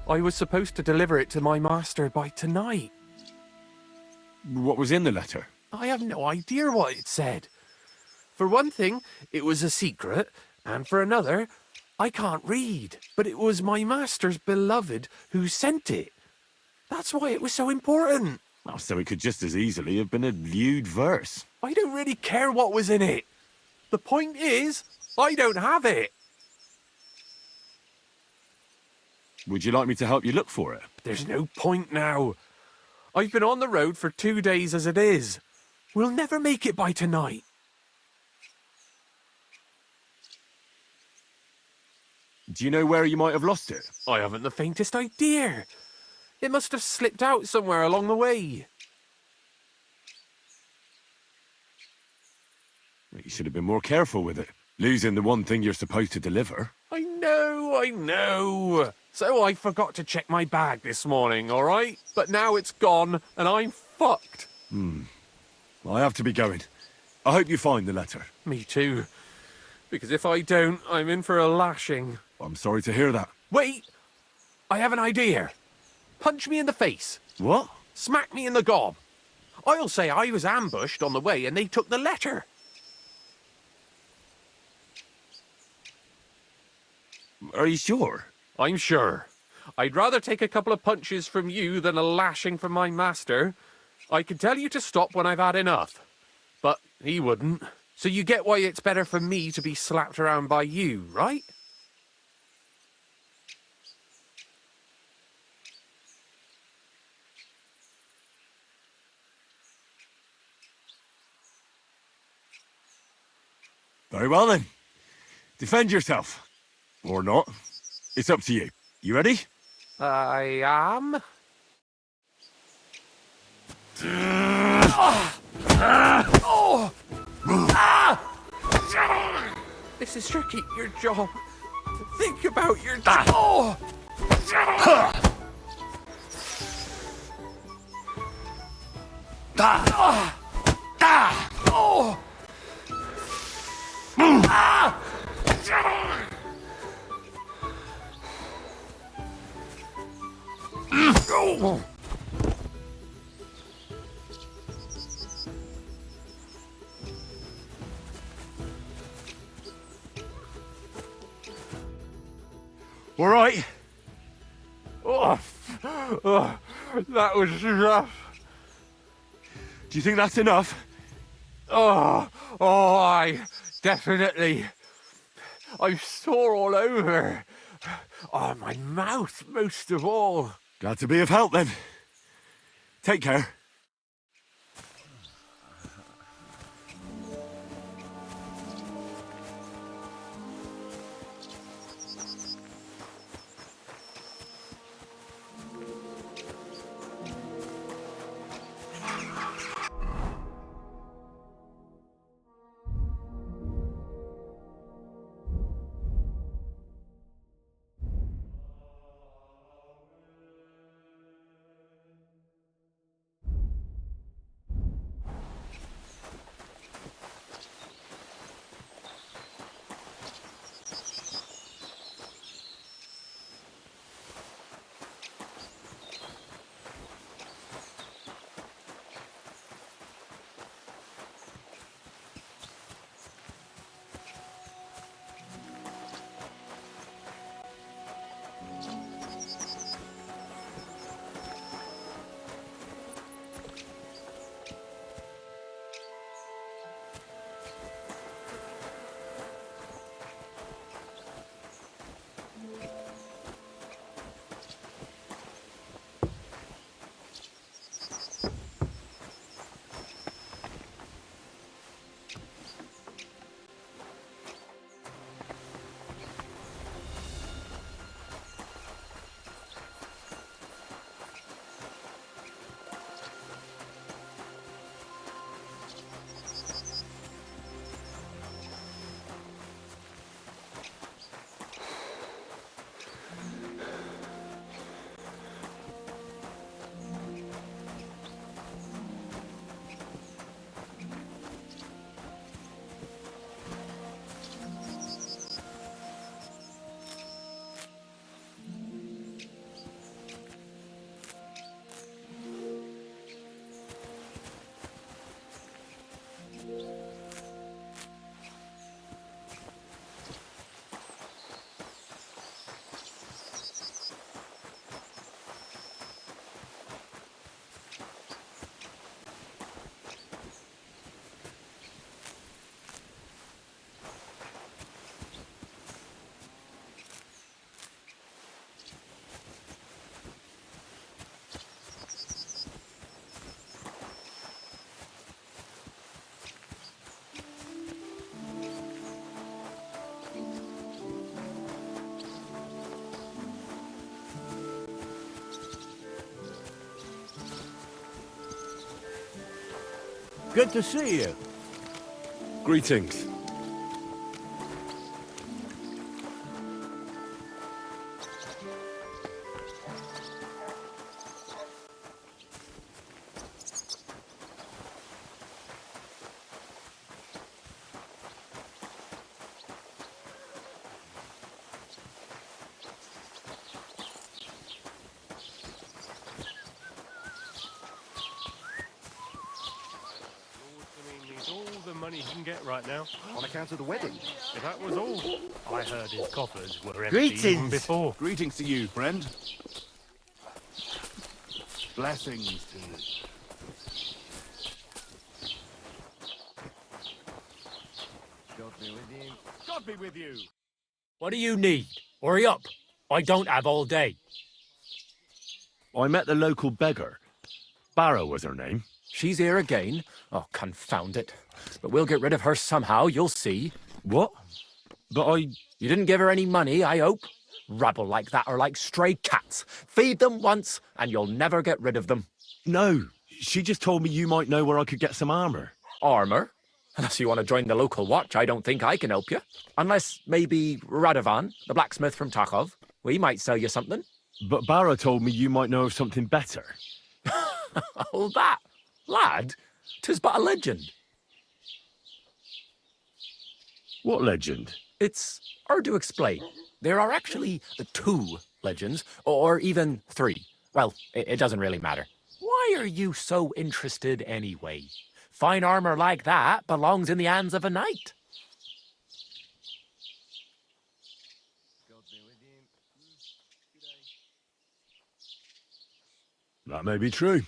I was supposed to deliver it to my master by tonight. What was in the letter? I have no idea what it said. For one thing, it was a secret, and for another, I can't read, but it was my master's beloved who sent it. That's why it was so important. Oh, so it could just as easily have been a lewd verse. I don't really care what was in it. The point is, I don't have it. Would you like me to help you look for it? There's no point now. I've been on the road for 2 days as it is. We'll never make it by tonight. Do you know where you might have lost it? I haven't the faintest idea. It must have slipped out somewhere along the way. You should have been more careful with it. Losing the one thing you're supposed to deliver. I know. So I forgot to check my bag this morning, all right? But now it's gone, and I'm fucked. I have to be going. I hope you find the letter. Me too. Because if I don't, I'm in for a lashing. I'm sorry to hear that. Wait! I have an idea. Punch me in the face. What? Smack me in the gob. I'll say I was ambushed on the way and they took the letter. Are you sure? I'm sure. I'd rather take a couple of punches from you than a lashing from my master. I could tell you to stop when I've had enough. But he wouldn't. So you get why it's better for me to be slapped around by you, right? Very well then. Defend yourself. Or not. It's up to you. You ready? I am. This is tricky, your jaw. Think about your jaw. All right. That was rough. Do you think that's enough? I definitely. I'm sore all over. Oh, my mouth most of all. Glad to be of help then. Take care. Good to see you. Greetings. Needs all the money he can get right now. On account of the wedding. If that was all, I heard his coffers were empty Greetings. even before. Greetings to you, friend. Blessings to you. God be with you. God be with you. What do you need? Hurry up. I don't have all day. I met the local beggar. Barrow was her name. She's here again. Oh, confound it. But we'll get rid of her somehow, you'll see. What? But I... You didn't give her any money, I hope? Rabble like that are like stray cats. Feed them once, and you'll never get rid of them. No. She just told me you might know where I could get some armor. Armor? Unless you want to join the local watch, I don't think I can help you. Unless maybe Radovan, the blacksmith from Takov. We might sell you something. But Barrow told me you might know of something better. Oh, that? Lad, 'tis but a legend. What legend? It's hard to explain. There are actually 2 legends, or even 3. Well, it doesn't really matter. Why are you so interested anyway? Fine armor like that belongs in the hands of a knight. That may be true.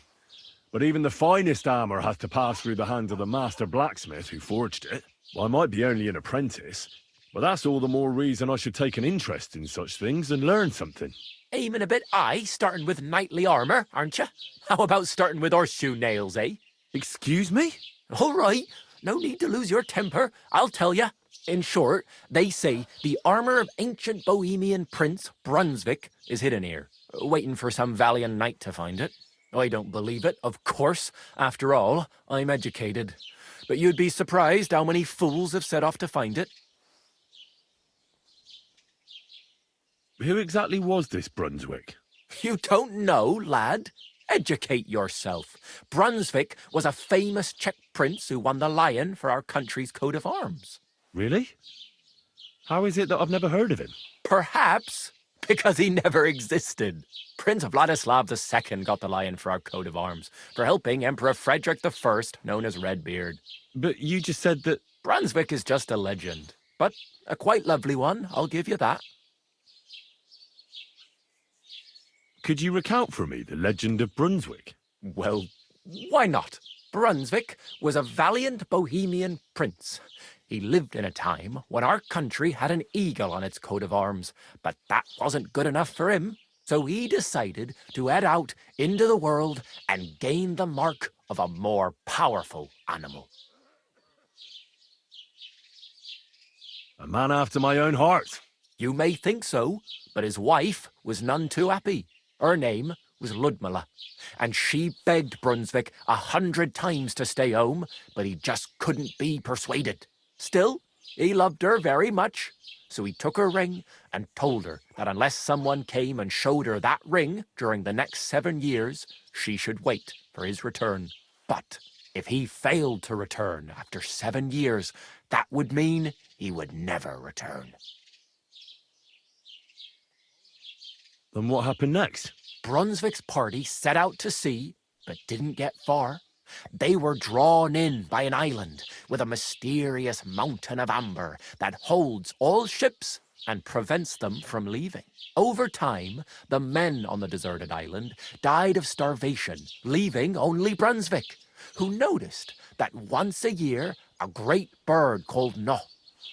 But even the finest armor has to pass through the hands of the master blacksmith who forged it. Well, I might be only an apprentice, but that's all the more reason I should take an interest in such things and learn something. Aiming a bit high, starting with knightly armor, aren't you? How about starting with horseshoe nails, eh? Excuse me? All right, no need to lose your temper, I'll tell you. In short, they say the armor of ancient Bohemian prince Brunswick is hidden here, waiting for some valiant knight to find it. I don't believe it, of course. After all, I'm educated. But you'd be surprised how many fools have set off to find it. Who exactly was this Brunswick? You don't know, lad? Educate yourself. Brunswick was a famous Czech prince who won the lion for our country's coat of arms. Really? How is it that I've never heard of him? Perhaps because he never existed. Prince Vladislav II got the lion for our coat of arms for helping Emperor Frederick I, known as Redbeard. But you just said that... Brunswick is just a legend, but a quite lovely one, I'll give you that. Could you recount for me the legend of Brunswick? Well, why not? Brunswick was a valiant Bohemian prince. He lived in a time when our country had an eagle on its coat of arms, but that wasn't good enough for him. So he decided to head out into the world and gain the mark of a more powerful animal. A man after my own heart. You may think so, but his wife was none too happy. Her name was Ludmilla, and she begged Brunswick 100 times to stay home, but he just couldn't be persuaded. Still, he loved her very much, so he took her ring and told her that unless someone came and showed her that ring during the next 7 years, she should wait for his return. But if he failed to return after 7 years, that would mean he would never return. Then what happened next? Brunswick's party set out to sea, but didn't get far. They were drawn in by an island with a mysterious mountain of amber that holds all ships and prevents them from leaving. Over time, the men on the deserted island died of starvation, leaving only Brunswick, who noticed that once a year a great bird called No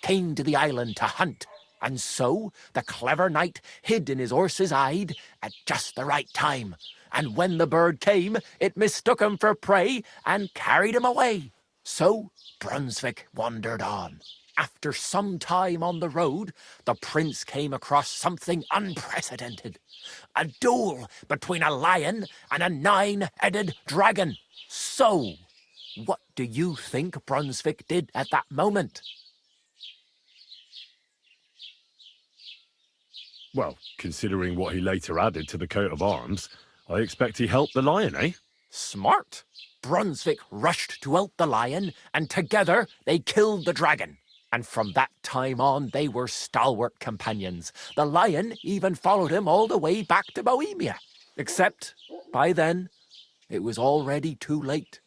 came to the island to hunt. And so the clever knight hid in his horse's hide at just the right time. And when the bird came, it mistook him for prey and carried him away. So Brunswick wandered on. After some time on the road, the prince came across something unprecedented. A duel between a lion and a 9-headed dragon. So What do you think Brunswick did at that moment? Well, considering what he later added to the coat of arms, I expect he helped the lion, eh? Smart. Brunswick rushed to help the lion, and together they killed the dragon. And from that time on, they were stalwart companions. The lion even followed him all the way back to Bohemia. Except, by then, it was already too late.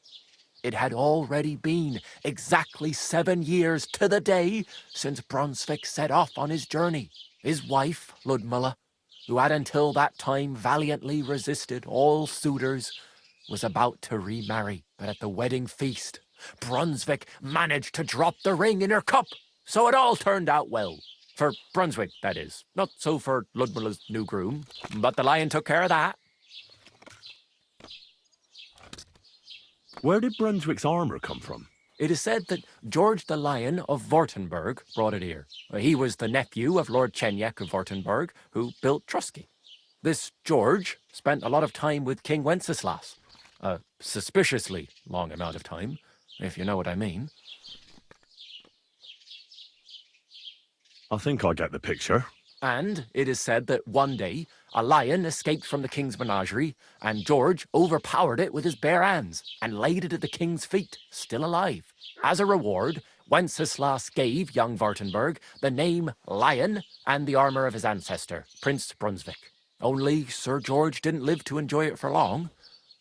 It had already been exactly 7 years to the day since Brunswick set off on his journey. His wife, Ludmilla, who had until that time valiantly resisted all suitors, was about to remarry. But at the wedding feast, Brunswick managed to drop the ring in her cup, so it all turned out well. For Brunswick, that is. Not so for Ludmilla's new groom, but the lion took care of that. Where did Brunswick's armour come from? It is said that George the Lion of Württemberg brought it here. He was the nephew of Lord Chenjek of Württemberg, who built Trusky. This George spent a lot of time with King Wenceslas. A suspiciously long amount of time, if you know what I mean. I think I get the picture. And it is said that one day, a lion escaped from the king's menagerie, and George overpowered it with his bare hands and laid it at the king's feet, still alive. As a reward, Wenceslas gave young Württemberg the name Lion and the armour of his ancestor, Prince Brunswick. Only Sir George didn't live to enjoy it for long.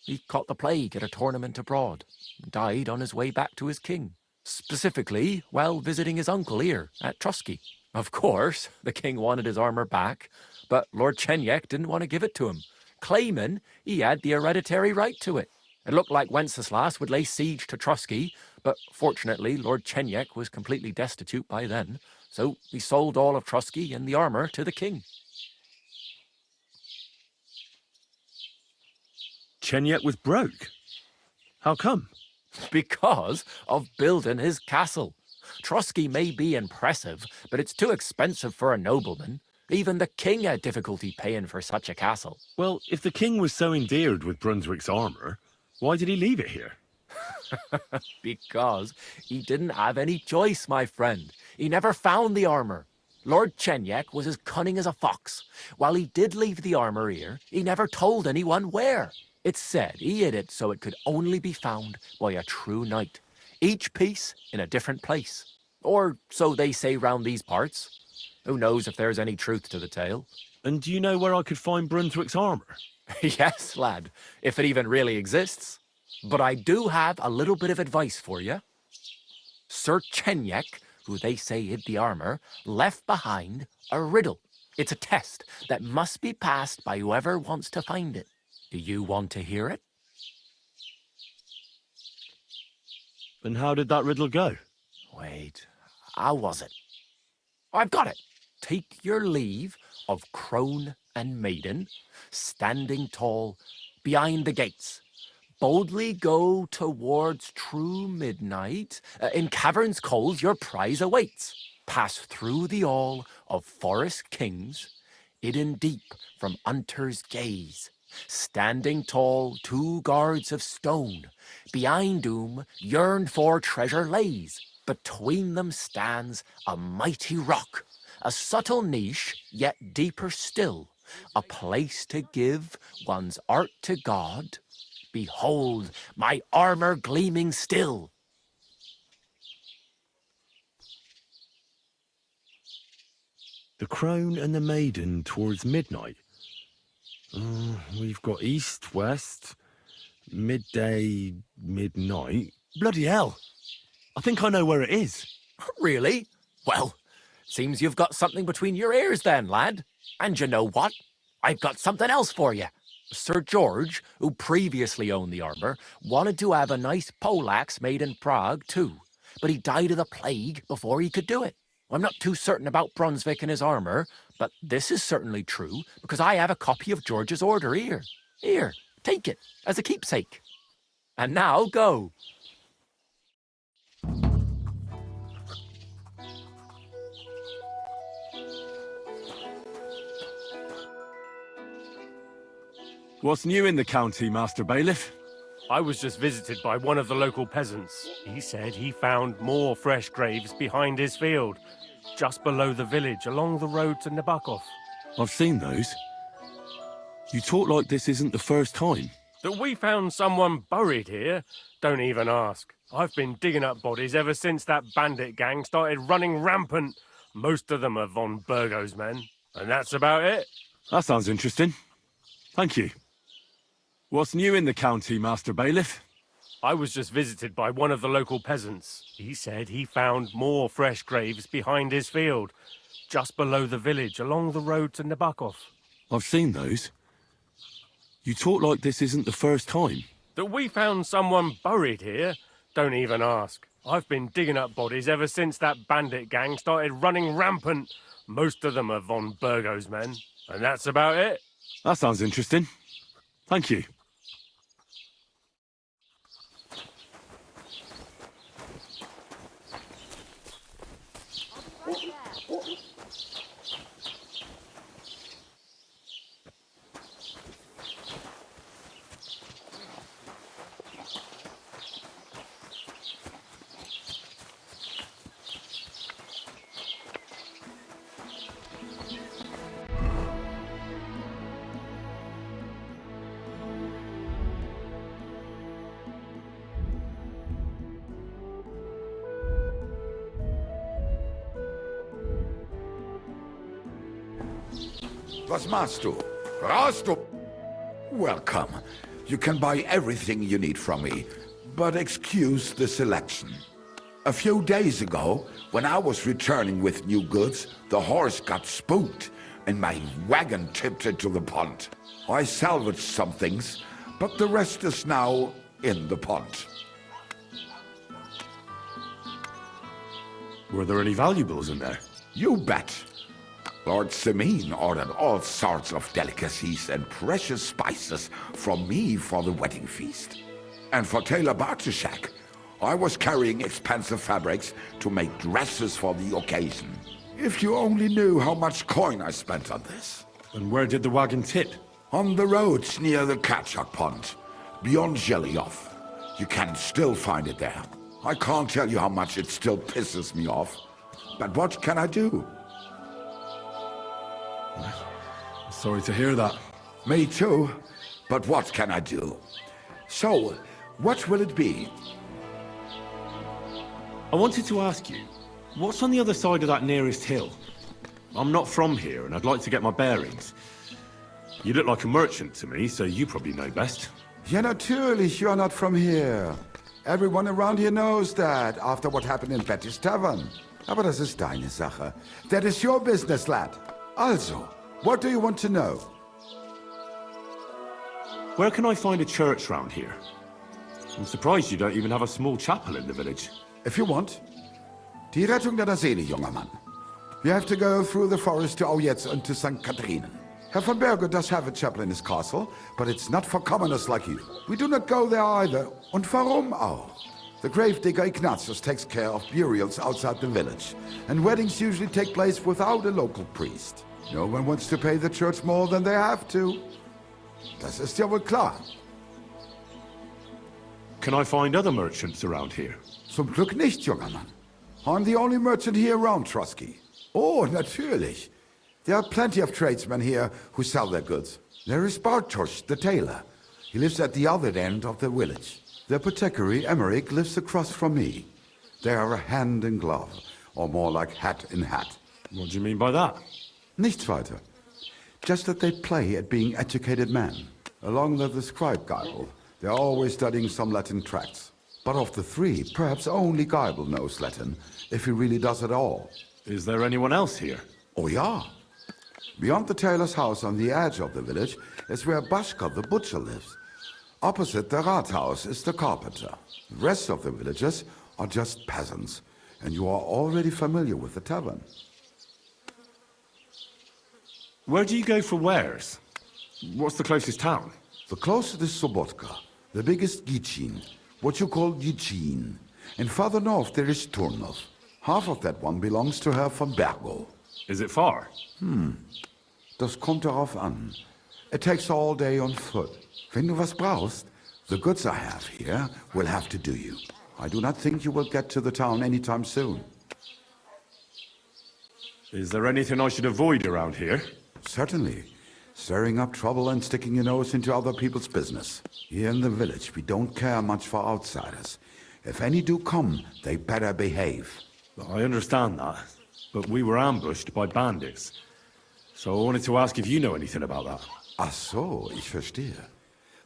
He caught the plague at a tournament abroad, and died on his way back to his king, specifically while visiting his uncle here at Trusky. Of course, the king wanted his armour back, but Lord Chenjek didn't want to give it to him, claiming he had the hereditary right to it. It looked like Wenceslas would lay siege to Trusky, but fortunately Lord Chenjek was completely destitute by then, so he sold all of Trusky and the armour to the king. Chenjek was broke. How come? Because of building his castle. Trusky may be impressive, but it's too expensive for a nobleman. Even the king had difficulty paying for such a castle. Well, if the king was so endeared with Brunswick's armour, why did he leave it here? Because he didn't have any choice, my friend. He never found the armour. Lord Chenjek was as cunning as a fox. While he did leave the armour here, he never told anyone where. It's said he hid it so it could only be found by a true knight. Each piece in a different place. Or so they say round these parts. Who knows if there's any truth to the tale? And do you know where I could find Brunswick's armour? Yes, lad, if it even really exists. But I do have a little bit of advice for you. Sir Chenjek, who they say hid the armour, left behind a riddle. It's a test that must be passed by whoever wants to find it. Do you want to hear it? And how did that riddle go? Wait, how was it? I've got it. Take your leave of crone and maiden, standing tall behind the gates. Boldly go towards true midnight. In caverns cold your prize awaits. Pass through the all of forest kings, hidden deep from hunter's gaze. Standing tall, 2 guards of stone, behind whom yearned for treasure lays. Between them stands a mighty rock, a subtle niche, yet deeper still, a place to give one's art to God. Behold, my armour gleaming still. The crone and the maiden towards midnight. We've got east, west, midday, midnight. Bloody hell! I think I know where it is. Really? Well, seems you've got something between your ears then, lad. And you know what? I've got something else for you. Sir George, who previously owned the armour, wanted to have a nice poleaxe made in Prague too, but he died of the plague before he could do it. I'm not too certain about Brunswick and his armour, but this is certainly true because I have a copy of George's order here. Here, take it as a keepsake. And now go. What's new in the county, Master Bailiff? I was just visited by one of the local peasants. He said he found more fresh graves behind his field, just below the village, along the road to Nabokov. I've seen those. You talk like this isn't the first time. That we found someone buried here? Don't even ask. I've been digging up bodies ever since that bandit gang started running rampant. Most of them are von Burgo's men. And that's about it. That sounds interesting. Thank you. What's new in the county, Master Bailiff? I was just visited by one of the local peasants. He said he found more fresh graves behind his field, just below the village, along the road to Nabokov. I've seen those. You talk like this isn't the first time. That we found someone buried here? Don't even ask. I've been digging up bodies ever since that bandit gang started running rampant. Most of them are von Burgo's men. And that's about it. That sounds interesting. Thank you. Was machst du? Brauchst du? Welcome. You can buy everything you need from me, but excuse the selection. A few days ago, when I was returning with new goods, the horse got spooked and my wagon tipped into the pond. I salvaged some things, but the rest is now in the pond. Were there any valuables in there? You bet. Lord Simeon ordered all sorts of delicacies and precious spices from me for the wedding feast. And for Taylor Bartuszak, I was carrying expensive fabrics to make dresses for the occasion. If you only knew how much coin I spent on this. And where did the wagon tip? On the roads near the Katchak Pond, beyond Zhelyov. You can still find it there. I can't tell you how much it still pisses me off. But what can I do? Sorry to hear that. Me too, but what can I do? So, what will it be? I wanted to ask you, what's on the other side of that nearest hill? I'm not from here, and I'd like to get my bearings. You look like a merchant to me, so you probably know best. Ja, natürlich, you're not from here. Everyone around here knows that, after what happened in Betty's Tavern. Aber das ist deine Sache. That is your business, lad. Also, what do you want to know? Where can I find a church round here? I'm surprised you don't even have a small chapel in the village. If you want. Die Rettung deiner Seele, junger Mann. You have to go through the forest to Aujetz and to St. Catherine. Herr von Berge does have a chapel in his castle, but it's not for commoners like you. We do not go there either. Und warum auch? The gravedigger Ignatius takes care of burials outside the village, and weddings usually take place without a local priest. No one wants to pay the church more than they have to. Das ist ja wohl klar. Can I find other merchants around here? Zum Glück nicht, junger Mann. I'm the only merchant here around, Trotsky. Oh, natürlich. There are plenty of tradesmen here who sell their goods. There is Bartosz, the tailor. He lives at the other end of the village. The apothecary, Emmerich, lives across from me. They are a hand in glove, or more like hat in hat. What do you mean by that? Nichts weiter. Just that they play at being educated men. Along with the scribe Geibel, they're always studying some Latin tracts. But of the three, perhaps only Geibel knows Latin, if he really does at all. Is there anyone else here? Oh yeah. Beyond the tailor's house on the edge of the village is where Bashka the butcher lives. Opposite the Rathaus is the carpenter. The rest of the villagers are just peasants, and you are already familiar with the tavern. Where do you go for wares? What's the closest town? The closest is Sobotka, the biggest Gichin, what you call Gichin. And farther north there is Turnov. Half of that one belongs to Herr von Bergo. Is it far? Das kommt darauf an. It takes all day on foot. Wenn du was brauchst, The goods I have here will have to do you. I do not think you will get to the town anytime soon. Is there anything I should avoid around here? Certainly. Stirring up trouble and sticking your nose into other people's business. Here in the village, we don't care much for outsiders. If any do come, they better behave. I understand that, but we were ambushed by bandits. So I wanted to ask if you know anything about that. Ach so, ich verstehe.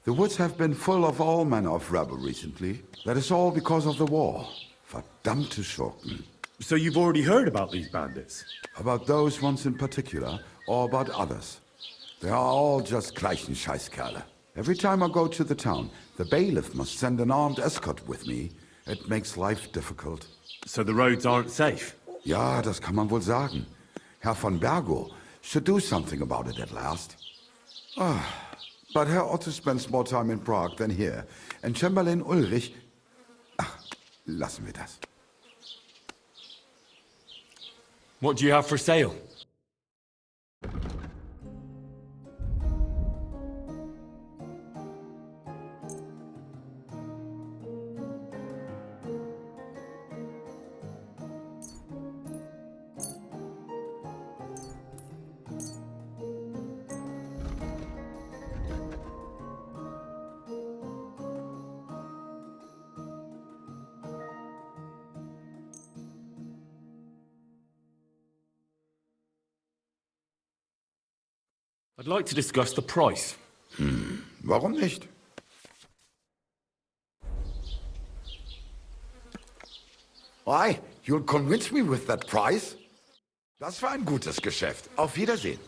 The woods have been full of all manner of rebel recently. That is all because of the war. Verdammte Schurken. So you've already heard about these bandits? About those ones in particular, or about others. They are all just gleichen Scheißkerle. Every time I go to the town, the bailiff must send an armed escort with me. It makes life difficult. So the roads aren't safe? Ja, das kann man wohl sagen. Herr von Bergo should do something about it at last. But Herr Otto spends more time in Prague than here. And Chamberlain Ulrich... Ach, lassen wir das. What do you have for sale? I'd like to discuss the price. Warum nicht? Why, you'll convince me with that price? Das war ein gutes Geschäft. Auf Wiedersehen.